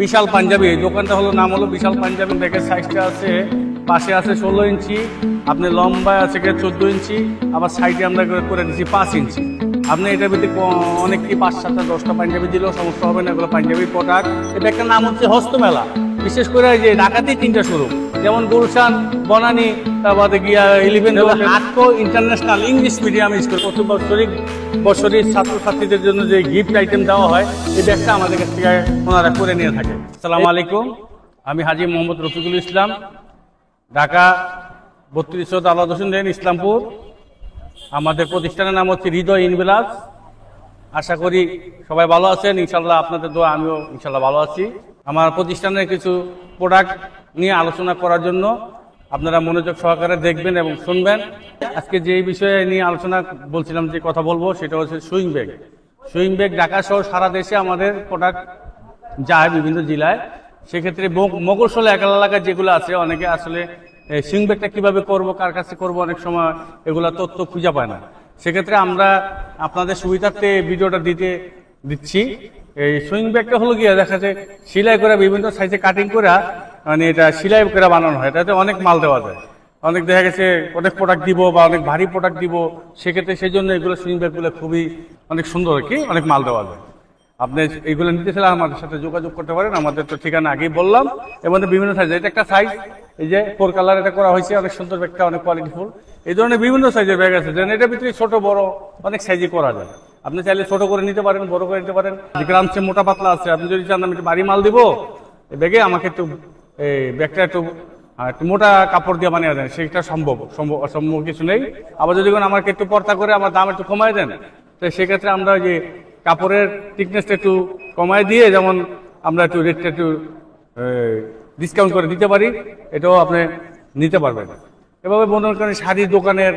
বিশাল পাঞ্জাবি। এই দোকানটা হলো নাম হলো বিশাল পাঞ্জাবি। ব্যাগের সাইজটা আছে, পাশে আছে 16 ইঞ্চি, আপনি লম্বায় আছে 14 ইঞ্চি, আবার সাইডে আমরা করে দিচ্ছি 5 ইঞ্চি। আপনি এটার ভিতরে অনেকটি 5, 7, 10টা পাঞ্জাবি দিলেও সমস্যা হবে না। এগুলো পাঞ্জাবি প্রোডাক্ট। এই ব্যাগটার নাম হচ্ছে হস্তমেলা। বিশেষ করে যে ঢাকাতেই 3টা শোরুম, যেমন গুলশান, বনানী, তারপরে গিয়া 11 আটকো ইন্টারন্যাশনাল ইংলিশ মিডিয়াম স্কুল। প্রতি বছরই ছাত্রছাত্রীদের জন্য যে গিফট আইটেম দেওয়া হয়, এই ব্যাগটা আমাদের কাছ থেকে ওনারা করে নিয়ে থাকে। আসসালামু আলাইকুম, আমি হাজী মোহাম্মদ রফিকুল ইসলাম, ঢাকা 32 আলাদ হোসেন লেন, ইসলামপুর। আমাদের প্রতিষ্ঠানের নাম হচ্ছে হৃদয় ইনবিলাস। আশা করি সবাই ভালো আছেন, ইনশাল্লাহ আপনাদের দোয়া আমিও ইনশাল্লাহ ভালো আছি। আমার প্রতিষ্ঠানের কিছু প্রোডাক্ট নিয়ে আলোচনা করার জন্য আপনারা মনোযোগ সহকারে দেখবেন এবং শুনবেন। আজকে যে বিষয়ে নিয়ে আলোচনা বলছিলাম, যে কথা বলবো, সেটা হচ্ছে sewing bag. Sewing bag Dhaka সহ সারা দেশে আমাদের প্রোডাক্ট যায় বিভিন্ন জেলায়। সেক্ষেত্রে মগরসলে এলাকায় যেগুলো আছে, অনেকে আসলে সুইং ব্যাগটা কীভাবে করবো, কার কাছে করবো, অনেক সময় এগুলো তথ্য খুঁজে পায় না। সেক্ষেত্রে আমরা আপনাদের সুবিধার্থে ভিডিওটা দিচ্ছি। এই সুইং ব্যাগটা হলো গিয়ে দেখা যায় সেলাই করে বিভিন্ন সাইজে কাটিং করে, মানে এটা সেলাই করে বানানো হয়। এটাতে অনেক মাল দেওয়া যায়। অনেক দেখা গেছে অনেক প্রোডাক্ট দিব বা অনেক ভারী প্রোডাক্ট দিব, সেক্ষেত্রে সেই জন্য এগুলো সুইং ব্যাগগুলো খুবই অনেক সুন্দর আর কি, অনেক মাল দেওয়া যায়। আপনি এইগুলো নিতে চাইলে আমাদের সাথে যোগাযোগ করতে পারেন। আমাদের তো ঠিকানা আগেই বললাম। এর মধ্যে বিভিন্ন সাইজ, এটা একটা সাইজ, এই যে 4 কালার এটা করা হয়েছে, অনেক সুন্দর ব্যাগটা, অনেক কোয়ালিটিফুল। এই ধরনের বিভিন্ন সাইজের ব্যাগ আছে, যেন এটার ভিতরে ছোট বড় অনেক সাইজে করা যায়। আপনি চাইলে ছোট করে নিতে পারেন, বড় করে নিতে পারেন। গ্রাম চেয়ে মোটা পাতলা আছে, আপনি যদি চান আমি একটু ভারী মাল দিব এই ব্যাগে, আমাকে একটু এই ব্যাগটা একটু মোটা কাপড় দিয়ে বানিয়ে দেন, সেটা সম্ভব কিছু নেই। আবার যদি আমাকে একটু পর্দা করে আমার দাম একটু কমায় দেন, তো সেক্ষেত্রে আমরা যে কাপড়ের থিকনেসটা একটু কমায় দিয়ে, যেমন আমরা একটু রেটটা একটু ডিসকাউন্ট করে দিতে পারি, এটাও আপনি নিতে পারবেন। এভাবে মনে করেন শাড়ির দোকানের,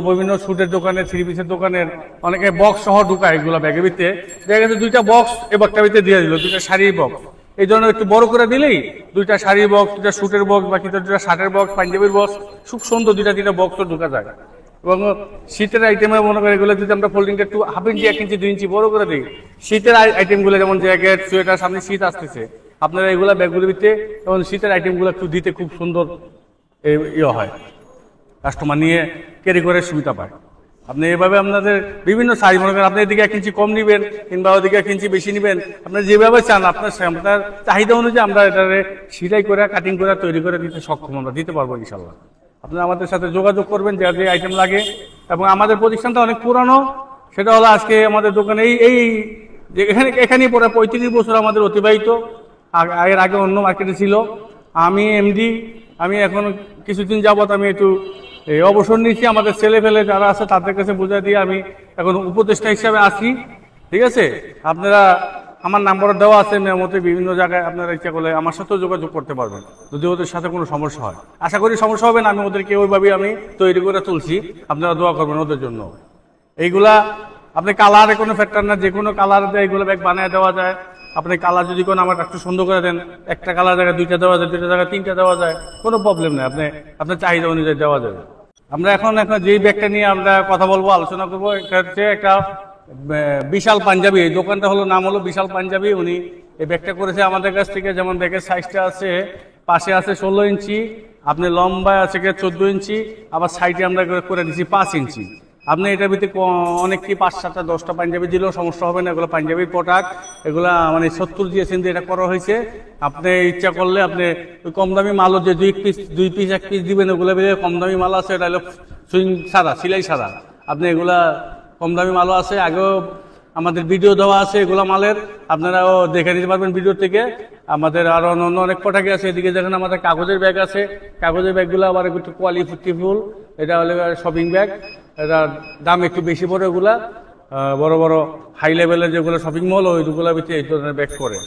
বিভিন্ন স্যুটের দোকানের, 3 পিসের দোকানের অনেকে বক্স সহ ঢুকায় এগুলো ব্যাগের ভিতরে। দেখা গেছে 2টা বক্স এ ব্যাগটার ভিতরে দিয়ে দিল, 2টা শাড়ির বক্স। এই জন্য একটু বড় করে দিলেই 2টা শাড়ির বক্স, 2টা স্যুটের বক্স, বা 2টা শার্টের বক্স, পাঞ্জাবির বক্স, খুব সুন্দর 2টা বক্সও ঢুকা যায়। এবং শীতের আইটেমে মনে করেন এগুলো যদি আমরা ফোল্ডিংটা একটু 1/2 ইঞ্চি 1 ইঞ্চি 2 ইঞ্চি বড় করে দিই, শীতের আইটেমগুলো যেমন জ্যাকেট, সোয়েটার, সামনে শীত আসতেছে, আপনারা এগুলা ব্যাগগুলোর ভিতরে এবং শীতের আইটেমগুলো একটু দিতে খুব সুন্দর হয়, কাস্টমার নিয়ে ক্যারি করে সুবিধা পায়। আপনি এভাবে আপনাদের বিভিন্ন সাইজ, মনে করেন আপনি এদিকে 1 ইঞ্চি কম নিবেন কিংবা ওদিকে 1 ইঞ্চি বেশি নিবেন, আপনার যেভাবে চান আপনার চাহিদা অনুযায়ী আমরা এটারে সেলাই করে, কাটিং করে, তৈরি করে দিতে সক্ষম, আমরা দিতে পারবো ইনশাল্লাহ। আপনারা আমাদের সাথে যোগাযোগ করবেন যে যে আইটেম লাগে। এবং আমাদের প্রতিষ্ঠানটা অনেক পুরানো, সেটা হলো আজকে আমাদের দোকানে এই যে এখানেই পরে 35 বছর আমাদের অতিবাহিত। এর আগে অন্য মার্কেটে ছিল। আমি এমডি, আমি এখন কিছুদিন যাবত আমি একটু অবসর নিচ্ছি। আমাদের ছেলে ফেলে যারা আছে তাদের কাছে বোঝা দিয়ে আমি এখন উপদেষ্টা হিসাবে আছি। ঠিক আছে, আপনারা আমার নাম্বার দেওয়া আছে মেমোতে, বিভিন্ন জায়গায় আপনারা ইচ্ছা করলে আমার সাথেও যোগাযোগ করতে পারবেন যদি ওদের সাথে কোনো সমস্যা হয়। আশা করি সমস্যা হবে না, আমি ওদেরকে ওইভাবেই আমি তৈরি করে তুলছি। আপনারা দোয়া করবেন ওদের জন্য। এইগুলা আপনি কালারে কোনো ফ্যাক্টর না, যে কোনো কালার দিয়ে এইগুলো ব্যাগ বানিয়ে দেওয়া যায়। আপনি কালার যদি কোনো আমার একটু সুন্দর করে দেন, একটা কালার জায়গায় 2টা দেওয়া যায়, 2টা জায়গায় 3টা দেওয়া যায়, কোনো প্রবলেম নেই। আপনার চাহিদা অনুযায়ী দেওয়া যাবে। আমরা এখন যেই ব্যাগটা নিয়ে আমরা কথা বলবো, আলোচনা করবো, এটা হচ্ছে একটা বিশাল পাঞ্জাবি। এই দোকানটা হলো নাম হলো বিশাল পাঞ্জাবি। উনি এই ব্যাগটা করেছে আমাদের কাছ থেকে। যেমন ব্যাগের সাইজটা আছে, পাশে আছে 16 ইঞ্চি, আপনি লম্বায় আছে 14 ইঞ্চি, আবার সাইডে আমরা করে দিচ্ছি 5 ইঞ্চি। আপনি এটার ভিতরে অনেকটি 5, 7, 10টা পাঞ্জাবি দিলেও সমস্যা হবে না। এগুলো পাঞ্জাবির প্রোডাক্ট, এগুলা মানে 70 দিয়েছেন দিয়ে এটা করা হয়েছে। আপনি ইচ্ছা করলে আপনি কম দামি মালও যে 2 পিস 1 পিস দিবেন, ওগুলো কম দামি মাল আছে। এটা হলো সুইং সাদা, সিলাই সাদা। আপনি এগুলা কম দামি মালও আছে, আগেও আমাদের ভিডিও দেওয়া আছে এগুলা মালের, আপনারাও দেখে নিতে পারবেন ভিডিও থেকে। আমাদের আরো অন্য অনেক প্রোডাক্ট আছে। এদিকে দেখেন আমাদের কাগজের ব্যাগ আছে। কাগজের ব্যাগগুলো আবার একটু কোয়ালিটিফুল। এটা হলো শপিং ব্যাগ, এটা দাম একটু বেশি পড়ে। এগুলা বড় বড় হাই লেভেলের যেগুলো শপিং মল, ওইগুলোর ভিতরে এই ধরনের ব্যাগ করে।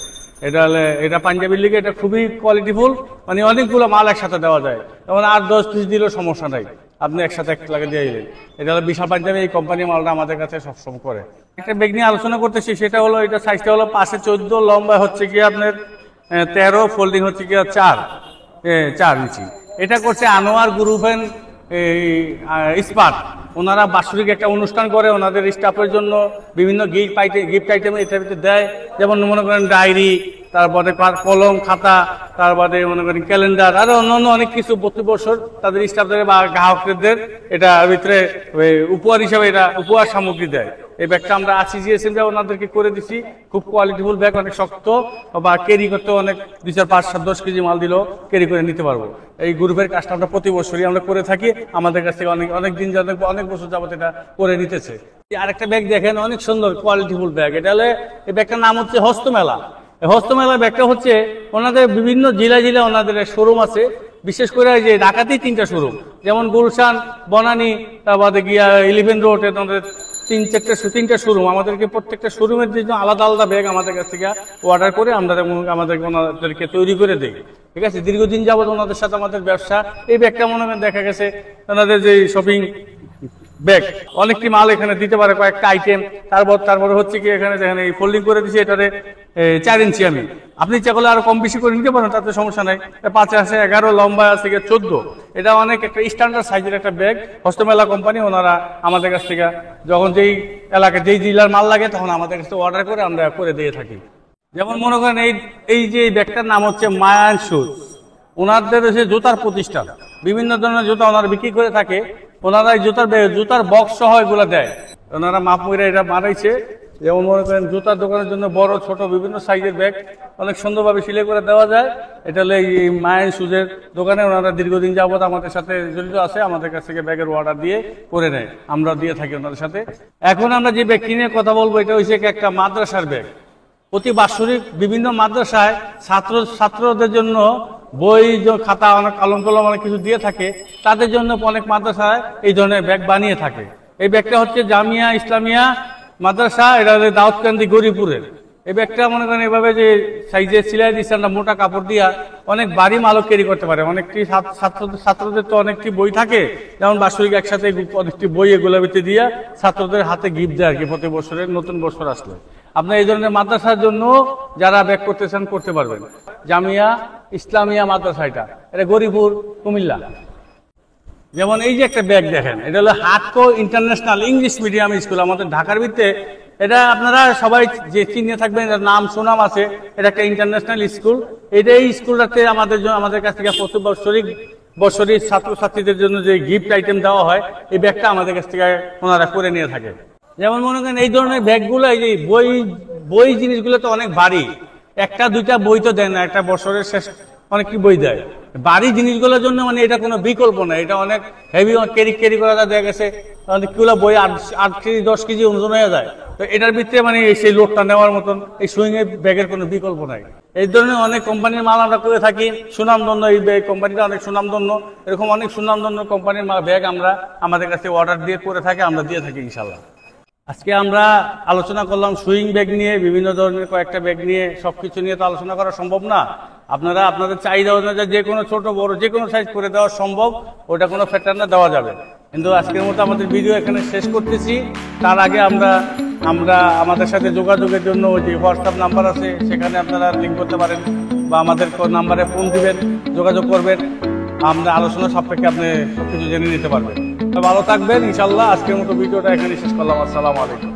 এটা পাঞ্জাবির লিগে এটা খুবই কোয়ালিটিফুল, মানে অনেকগুলো মাল একসাথে দেওয়া যায়। যেমন 8-10 পিস দিলেও সমস্যা নাই, আপনি একসাথে এক লাগে দিয়ে দিলেন। এটা হলো বিশাল পাঞ্জাবি। এই কোম্পানির মালটা আমাদের কাছে সবসময় করে। একটা ব্যাগ নিয়ে আলোচনা করতেছি, সেটা হলো এটা সাইজটা হলো পাশে 14, লম্বা হচ্ছে কি আপনার 13, ফোল্ডিং হচ্ছে কি 4 ইঞ্চি। এটা করছে আনোয়ার গ্রুপ এন্ড ইস্পাত। ওনারা বাৎসরিক একটা অনুষ্ঠান করে, ওনাদের স্টাফের জন্য বিভিন্ন গিফট আইটেম এটার ভিতরে দেয়। যেমন মনে করেন ডায়েরি, তারপরে কলম খাতা, তারপরে মনে করেন ক্যালেন্ডার, আরো অন্যান্য অনেক কিছু প্রতি বছর তাদের স্টাফদের বা গ্রাহকদের এটা ভিতরে উপহার হিসাবে এটা উপহার সামগ্রী দেয়। এই ব্যাগটা আমরা GSM ওনাদেরকে করে দিছি, খুব কোয়ালিটিফুল ব্যাগ, অনেক শক্ত বা ক্যারি করতে অনেক 2, 4, 5, 7, 10 কেজি মাল দিলেও ক্যারি করে নিতে পারবো। এই গ্রুপের কাজটা আমরা প্রতি বছরই আমরা করে থাকি, আমাদের কাছ থেকে অনেক দিন অনেক বছর যাবত এটা করে নিতেছে। আরেকটা ব্যাগ দেখেন, অনেক সুন্দর কোয়ালিটিফুল ব্যাগ। এটা হলে এই ব্যাগটার নাম হচ্ছে হস্তমেলা। হস্তমেলা ব্যাগটা হচ্ছে ওনাদের বিভিন্ন জেলায় ওনাদের শোরুম আছে, বিশেষ করে যে ঢাকাতেই 3টা শোরুম, যেমন গুলশান, বনানী, তারপরে গিয়া 11 রোড, আমাদের 3-4টা শোরুম। আমাদেরকে প্রত্যেকটা শোরুমের জন্য আলাদা আলাদা ব্যাগ আমাদের কাছ থেকে অর্ডার করে আমাদেরকে তৈরি করে দেই। ঠিক আছে, দীর্ঘদিন যাবত ওনাদের সাথে আমাদের ব্যবসা। এই ব্যাগটা মনে করেন দেখা গেছে ওনাদের যে শপিং ব্যাগ, অনেকটি মাল এখানে দিতে পারে, কয়েকটা আইটেম। তারপরে হচ্ছে কি এখানে দেখেন এই ফোল্ডিং করে দিচ্ছি, এটারে 4 ইঞ্চি আমি, আপনি ইচ্ছা করলে আরো কম বেশি করে নিতে পারেন, তাতে সমস্যা নাই। 5 আছে 11, লম্বা আছে 14। এটা অনেক একটা স্ট্যান্ডার্ড সাইজের একটা ব্যাগ। হস্তমেলা কোম্পানি ওনারা আমাদের কাছ থেকে যখন যেই এলাকায় যেই জেলার মাল লাগে তখন আমাদের কাছ থেকে অর্ডার করে আমরা করে দিয়ে থাকি। যেমন মনে করেন এই যে ব্যাগটার নাম হচ্ছে মায়ান শুজ। ওনাদের হচ্ছে জুতার প্রতিষ্ঠান, বিভিন্ন ধরনের জুতা ওনারা বিক্রি করে থাকে। ওনারা জুতার বক্স সহ এগুলো দেয়, ওনারা মাপ করে এটা বানাইছে। যেমন মনে করেন জুতার দোকানের জন্য বড় ছোট বিভিন্ন সাইজের ব্যাগ অনেক সুন্দরভাবে সিলাই করে দেওয়া যায়। এটা হলে এই মায়ের সুজের দোকানে ওনারা দীর্ঘদিন যাবত আমাদের সাথে জড়িত আছে, আমাদের কাছ থেকে ব্যাগের অর্ডার দিয়ে করে নেয়, আমরা দিয়ে থাকি ওনাদের সাথে। এখন আমরা যে ব্যাগ কিনে কথা বলবো, এটা হচ্ছে একটা মাদ্রাসার ব্যাগ। প্রতি বাৎসরিক বিভিন্ন মাদ্রাসায় ছাত্রদের জন্য বই, খাতা, অনেক কলম অনেক কিছু দিয়ে থাকে। তাদের জন্য অনেক মাদ্রাসায় এই ধরনের ব্যাগ বানিয়ে থাকে। এই ব্যাগটা হচ্ছে জামিয়া ইসলামিয়া মাদ্রাসা, এটা হচ্ছে দাউদকান্দি গরিপুরের। এই ব্যাগটা মনে করেন এভাবে যে সাইজে সিলাই দিচ্ছে, আমরা মোটা কাপড় দিয়া অনেক বাড়ি মালও ক্যারি করতে পারে। অনেকটি ছাত্রদের তো অনেকটি বই থাকে, যেমন বাৎসরিক একসাথে অনেকটি বই এগুলো ভিতরে দিয়া ছাত্রদের হাতে গিফট দেয় আর কি, প্রতি বছরের নতুন বছর আসলে। আপনার এই ধরনের মাদ্রাসার জন্য যারা ব্যাগ করতে চান করতে পারবেন। জামিয়া ইসলামিয়া মাদ্রাসা, এটা গরিপুর, কুমিল্লা। যেমন এই যে একটা ব্যাগ দেখেন, এটা হলো হাটকো ইন্টারন্যাশনাল ইংলিশ মিডিয়াম স্কুল, আমাদের ঢাকার ভিতরে। এটা আপনারা সবাই যে চিনে থাকবেন, এটার নাম সুনাম আছে। এটা একটা ইন্টারন্যাশনাল স্কুল। এই স্কুলটাতে আমাদের কাছ থেকে প্রতি বছরই ছাত্রছাত্রীদের জন্য যে গিফট আইটেম দেওয়া হয়, এই ব্যাগটা আমাদের কাছ থেকে ওনারা করে নিয়ে থাকে। যেমন মনে করেন এই ধরনের ব্যাগগুলো, এই যে বই জিনিসগুলো তো অনেক ভারী, 1-2টা বই তো দেয় না, একটা বছরের শেষ অনেক কি বই দেয়। ভারী জিনিসগুলোর জন্য মানে এটা কোনো বিকল্প না, এটা অনেক হেভি ক্যারি করা যায়। দেখা গেছে অনেকগুলো বই 8 কেজি 10 কেজি ওজন হয়ে যায়। তো এটার ভিতরে মানে সেই লোডটা নেওয়ার মতন এই সুইং এর ব্যাগের কোনো বিকল্প নাই। এই ধরনের অনেক কোম্পানির মাল আমরা করে থাকি, সুনামধন্য এই ব্যাগ কোম্পানিটা অনেক সুনামধন্য। এরকম অনেক সুনামধন্য কোম্পানির ব্যাগ আমরা আমাদের কাছে অর্ডার দিয়ে করে থাকি, আমরা দিয়ে থাকি ইনশাল্লাহ। আজকে আমরা আলোচনা করলাম সুইং ব্যাগ নিয়ে, বিভিন্ন ধরনের কয়েকটা ব্যাগ নিয়ে। সবকিছু নিয়ে তো আলোচনা করা সম্ভব না। আপনারা আপনাদের চাহিদা অনুযায়ী যে কোনো ছোট বড় যে কোনো সাইজ করে দেওয়া সম্ভব, ওটা কোনো ফ্যাক্টর না, দেওয়া যাবে। কিন্তু আজকের মতো আমাদের ভিডিও এখানে শেষ করতেছি। তার আগে আমরা আমাদের সাথে যোগাযোগের জন্য যে হোয়াটসঅ্যাপ নাম্বার আছে সেখানে আপনারা লিঙ্ক করতে পারেন, বা আমাদের নাম্বারে ফোন দিবেন, যোগাযোগ করবেন। আমরা আলোচনা সাপেক্ষে আপনি সবকিছু জেনে নিতে পারবেন। ভালো থাকবেন ইনশাল্লাহ। আজকের মতো ভিডিওটা এখানে শেষ করলাম। আসসালামু আলাইকুম।